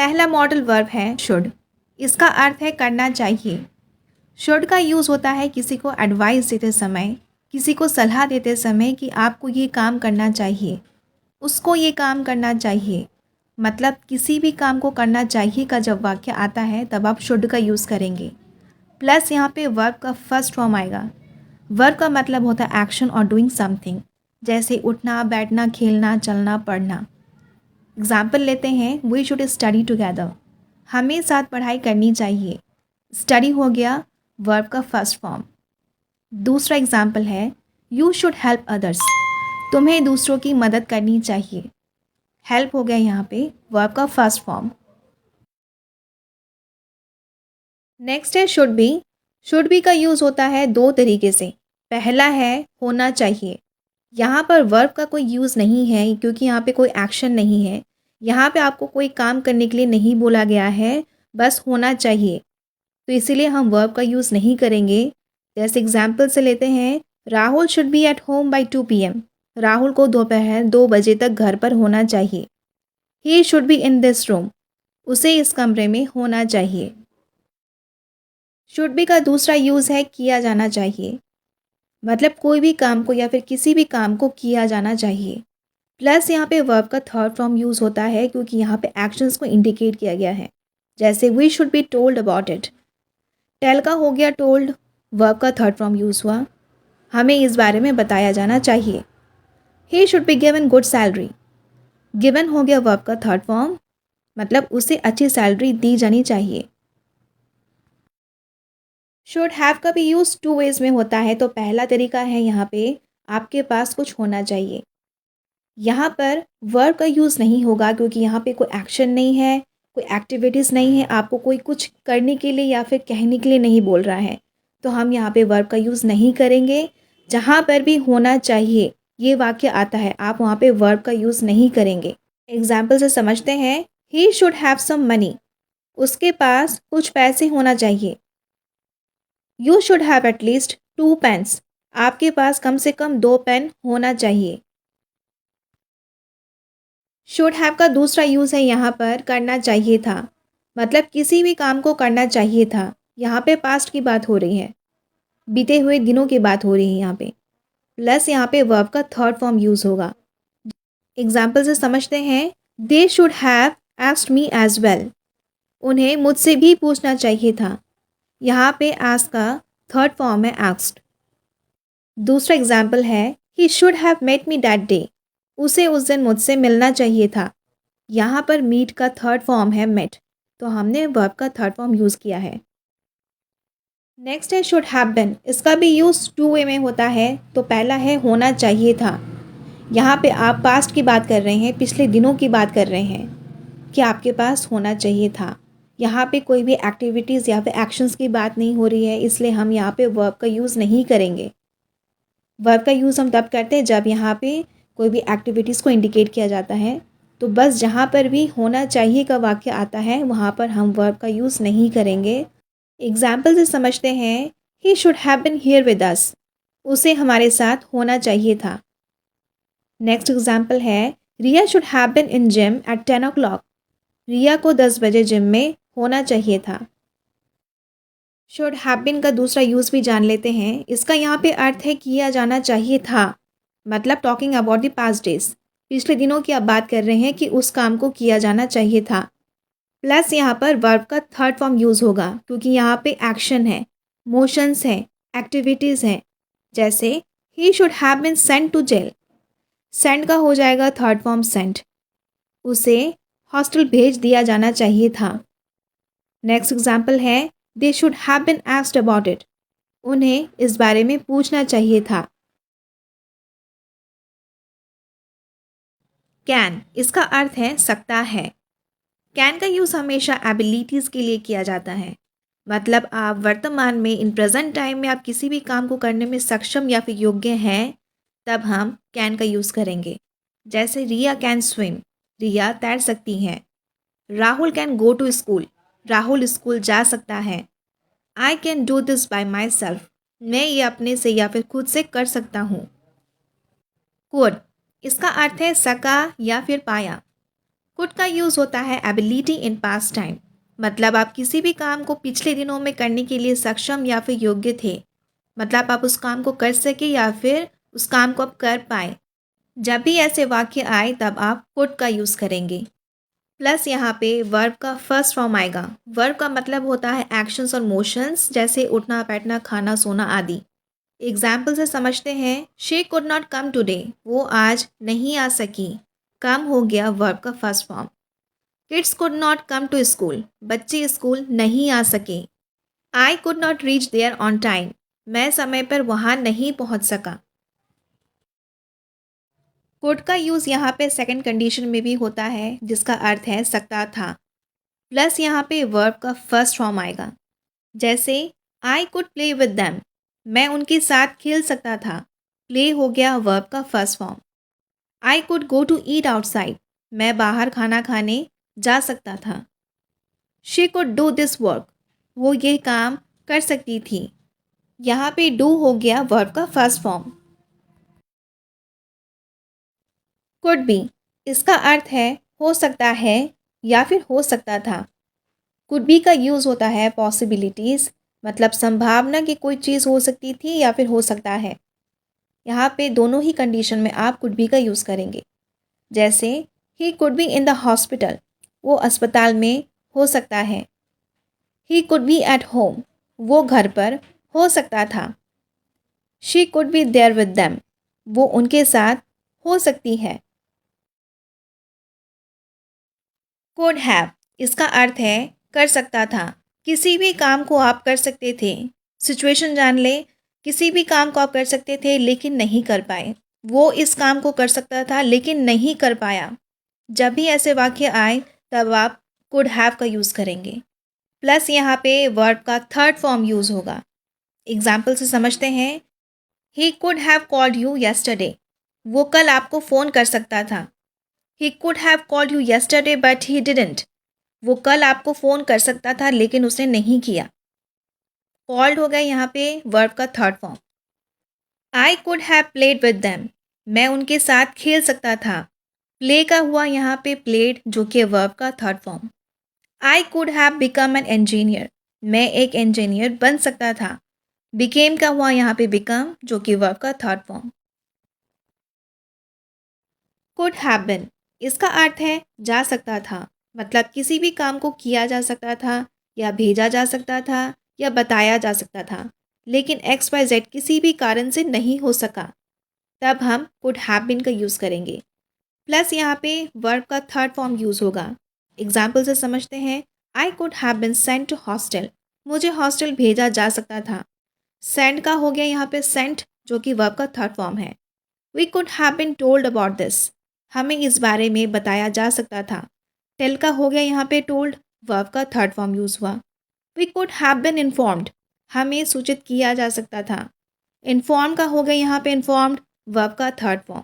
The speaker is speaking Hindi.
पहला मॉडल वर्ब है शुड। इसका अर्थ है करना चाहिए। शुड का यूज़ होता है किसी को एडवाइस देते समय, किसी को सलाह देते समय कि आपको ये काम करना चाहिए, उसको ये काम करना चाहिए। मतलब किसी भी काम को करना चाहिए का जब वाक्य आता है तब आप शुड का यूज़ करेंगे। प्लस यहाँ पे वर्ब का फर्स्ट फॉर्म आएगा। वर्ब का मतलब होता है एक्शन और डूइंग समथिंग, जैसे उठना, बैठना, खेलना, चलना, पढ़ना। एग्जाम्पल लेते हैं, वी शुड स्टडी टुगेदर। हमें साथ पढ़ाई करनी चाहिए। स्टडी हो गया वर्ब का फर्स्ट फॉर्म। दूसरा एग्जाम्पल है, यू शुड हेल्प अदर्स। तुम्हें दूसरों की मदद करनी चाहिए। हेल्प हो गया यहाँ पे वर्ब का फर्स्ट फॉर्म। नेक्स्ट है शुड बी। शुड बी का यूज़ होता है दो तरीके से। पहला है होना चाहिए। यहाँ पर वर्ब का कोई यूज़ नहीं है क्योंकि यहाँ पे कोई एक्शन नहीं है। यहाँ पे आपको कोई काम करने के लिए नहीं बोला गया है, बस होना चाहिए, तो इसीलिए हम वर्ब का यूज़ नहीं करेंगे। जैसे एग्जाम्पल से लेते हैं, Rahul should be at home by 2 PM। Rahul को दोपहर 2 बजे तक घर पर होना चाहिए। He should be in this room. उसे इस कमरे में होना चाहिए। शुड बी का दूसरा यूज़ है किया जाना चाहिए। मतलब कोई भी काम को या फिर किसी भी काम को किया जाना चाहिए। प्लस यहाँ पे वर्ब का थर्ड फॉर्म यूज़ होता है क्योंकि यहाँ पे एक्शंस को इंडिकेट किया गया है। जैसे we should be told about it. Tell का हो गया टोल्ड, वर्ब का थर्ड फॉर्म यूज़ हुआ। हमें इस बारे में बताया जाना चाहिए। He should be given good salary. Given हो गया वर्ब का थर्ड फॉर्म, मतलब उसे अच्छी सैलरी दी जानी चाहिए। शुड हैव का भी यूज़ टू वेज में होता है। तो पहला तरीका है यहाँ पे आपके पास कुछ होना चाहिए। यहाँ पर वर्ब का यूज़ नहीं होगा क्योंकि यहाँ पे कोई एक्शन नहीं है, कोई एक्टिविटीज़ नहीं है, आपको कोई कुछ करने के लिए या फिर कहने के लिए नहीं बोल रहा है, तो हम यहाँ पे वर्ब का यूज़ नहीं करेंगे। जहाँ पर भी होना चाहिए ये वाक्य आता है, आप वहाँ पे वर्ब का यूज़ नहीं करेंगे। एग्जाम्पल से समझते हैं, he should have some money. उसके पास कुछ पैसे होना चाहिए। You should have at least 2 pens. आपके पास कम से कम 2 पेन होना चाहिए। शुड हैव का दूसरा यूज़ है यहाँ पर करना चाहिए था। मतलब किसी भी काम को करना चाहिए था। यहाँ पे पास्ट की बात हो रही है, बीते हुए दिनों की बात हो रही है यहाँ पे। प्लस यहाँ पे वर्ब का थर्ड फॉर्म यूज़ होगा। एग्जाम्पल से समझते हैं, they should have asked me as well. उन्हें मुझसे भी पूछना चाहिए था। यहाँ पे आस्क का थर्ड फॉर्म है आस्क्ड। दूसरा एग्जाम्पल है, he should have met me that day. उसे उस दिन मुझसे मिलना चाहिए था। यहाँ पर मीट का थर्ड फॉर्म है मेट, तो हमने वर्ब का थर्ड फॉर्म यूज़ किया है। नेक्स्ट है शुड हैव बीन। इसका भी यूज़ टू वे में होता है। तो पहला है होना चाहिए था। यहाँ पे आप पास्ट की बात कर रहे हैं, पिछले दिनों की बात कर रहे हैं कि आपके पास होना चाहिए था। यहाँ पे कोई भी एक्टिविटीज़ या फिर एक्शंस की बात नहीं हो रही है, इसलिए हम यहाँ पे वर्ब का यूज़ नहीं करेंगे। वर्ब का यूज़ हम तब करते हैं जब यहाँ पे कोई भी एक्टिविटीज़ को इंडिकेट किया जाता है। तो बस जहाँ पर भी होना चाहिए का वाक्य आता है वहाँ पर हम वर्ब का यूज़ नहीं करेंगे। एग्जाम्पल से समझते हैं, he should have been here with us. उसे हमारे साथ होना चाहिए था। नेक्स्ट एग्जाम्पल है, Riya should have been in gym at 10 o'clock। Riya को 10 बजे जिम में होना चाहिए था। शुड हैव बीन का दूसरा यूज़ भी जान लेते हैं। इसका यहाँ पे अर्थ है किया जाना चाहिए था। मतलब talking about the past days, पिछले दिनों की आप बात कर रहे हैं कि उस काम को किया जाना चाहिए था। प्लस यहाँ पर वर्ब का थर्ड फॉर्म यूज़ होगा क्योंकि यहाँ पे एक्शन है, मोशंस हैं, एक्टिविटीज़ हैं। जैसे he should have been sent to jail. Send का हो जाएगा थर्ड फॉर्म सेंट। उसे हॉस्टल भेज दिया जाना चाहिए था। नेक्स्ट एग्जाम्पल है, they should have been asked about it. उन्हें इस बारे में पूछना चाहिए था। कैन, इसका अर्थ है सकता है। कैन का यूज़ हमेशा एबिलिटीज़ के लिए किया जाता है। मतलब आप वर्तमान में इन प्रेजेंट टाइम में आप किसी भी काम को करने में सक्षम या फिर योग्य हैं, तब हम कैन का यूज़ करेंगे। जैसे रिया कैन स्विम। रिया तैर सकती हैं। Rahul can go to school. Rahul school जा सकता है। I can do this by myself. मैं ये अपने से या फिर खुद से कर सकता हूँ। कुड, इसका अर्थ है सका या फिर पाया। कुड का यूज़ होता है एबिलिटी इन पास्ट टाइम, मतलब आप किसी भी काम को पिछले दिनों में करने के लिए सक्षम या फिर योग्य थे, मतलब आप उस काम को कर सके या फिर उस काम को आप कर पाए। जब भी ऐसे वाक्य आए तब आप कुड का यूज़ करेंगे। प्लस यहाँ पे वर्ब का फर्स्ट फॉर्म आएगा। वर्ब का मतलब होता है एक्शंस और मोशंस, जैसे उठना बैठना खाना सोना आदि। एग्जाम्पल से समझते हैं। She could not come today, वो आज नहीं आ सकी। कम हो गया वर्ब का first form. Kids could not come to school, बच्चे स्कूल नहीं आ सके। I could not reach there on time, मैं समय पर वहाँ नहीं पहुँच सका। कुड का यूज़ यहाँ पे सेकंड कंडीशन में भी होता है, जिसका अर्थ है सकता था। प्लस यहाँ पे वर्ब का फर्स्ट फॉर्म आएगा। जैसे I could play with them, मैं उनके साथ खेल सकता था। प्ले हो गया वर्ब का first form. I could go to eat outside, मैं बाहर खाना खाने जा सकता था। She could do this work, वो ये काम कर सकती थी। यहाँ पे डू हो गया वर्ब का फर्स्ट फॉर्म। कुड बी, इसका अर्थ है हो सकता है या फिर हो सकता था। कुड बी का यूज़ होता है पॉसिबिलिटीज़, मतलब संभावना कि कोई चीज़ हो सकती थी या फिर हो सकता है। यहाँ पे दोनों ही कंडीशन में आप कुड बी का यूज़ करेंगे। जैसे he could be in the hospital, वो अस्पताल में हो सकता है। He could be at home, वो घर पर हो सकता था। She could be there with them, वो उनके साथ हो सकती है। कुड हैव, इसका अर्थ है कर सकता था। किसी भी काम को आप कर सकते थे। सिचुएशन जान ले, किसी भी काम को आप कर सकते थे लेकिन नहीं कर पाए। वो इस काम को कर सकता था लेकिन नहीं कर पाया। जब भी ऐसे वाक्य आए तब आप कुड हैव का यूज़ करेंगे। प्लस यहाँ पे वर्ब का थर्ड फॉर्म यूज़ होगा। एग्जाम्पल से समझते हैं। He could have called you yesterday, वो कल आपको फ़ोन कर सकता था। He could have called you yesterday but he didn't, वो कल आपको फ़ोन कर सकता था लेकिन उसने नहीं किया। कॉल्ड हो गया यहाँ पे वर्ब का third form. I could have played with them, मैं उनके साथ खेल सकता था। प्ले का हुआ यहाँ पे प्लेड, जो कि वर्ब का third form. I could have become an engineer, मैं एक इंजीनियर बन सकता था। बिकेम का हुआ यहाँ पे बिकम, जो कि वर्ब का थर्ड फॉर्म। कुड हैव बिन, इसका अर्थ है जा सकता था, मतलब किसी भी काम को किया जा सकता था या भेजा जा सकता था या बताया जा सकता था, लेकिन एक्स वाई जेड किसी भी कारण से नहीं हो सका, तब हम कुड हैव बिन का यूज़ करेंगे। प्लस यहाँ पे वर्ब का थर्ड फॉर्म यूज़ होगा। एग्जाम्पल से समझते हैं। I could have been sent to hostel, मुझे हॉस्टल भेजा जा सकता था। सेंड का हो गया यहाँ पे सेंट, जो कि वर्ब का थर्ड फॉर्म है। We could have been told about this, हमें इस बारे में बताया जा सकता था। टेल का हो गया यहाँ पे टोल्ड, वर्ब का थर्ड फॉर्म यूज़ हुआ। We could have been informed, हमें सूचित किया जा सकता था। इन्फॉर्म का हो गया यहाँ पे इन्फॉर्म्ड, वर्ब का थर्ड फॉर्म।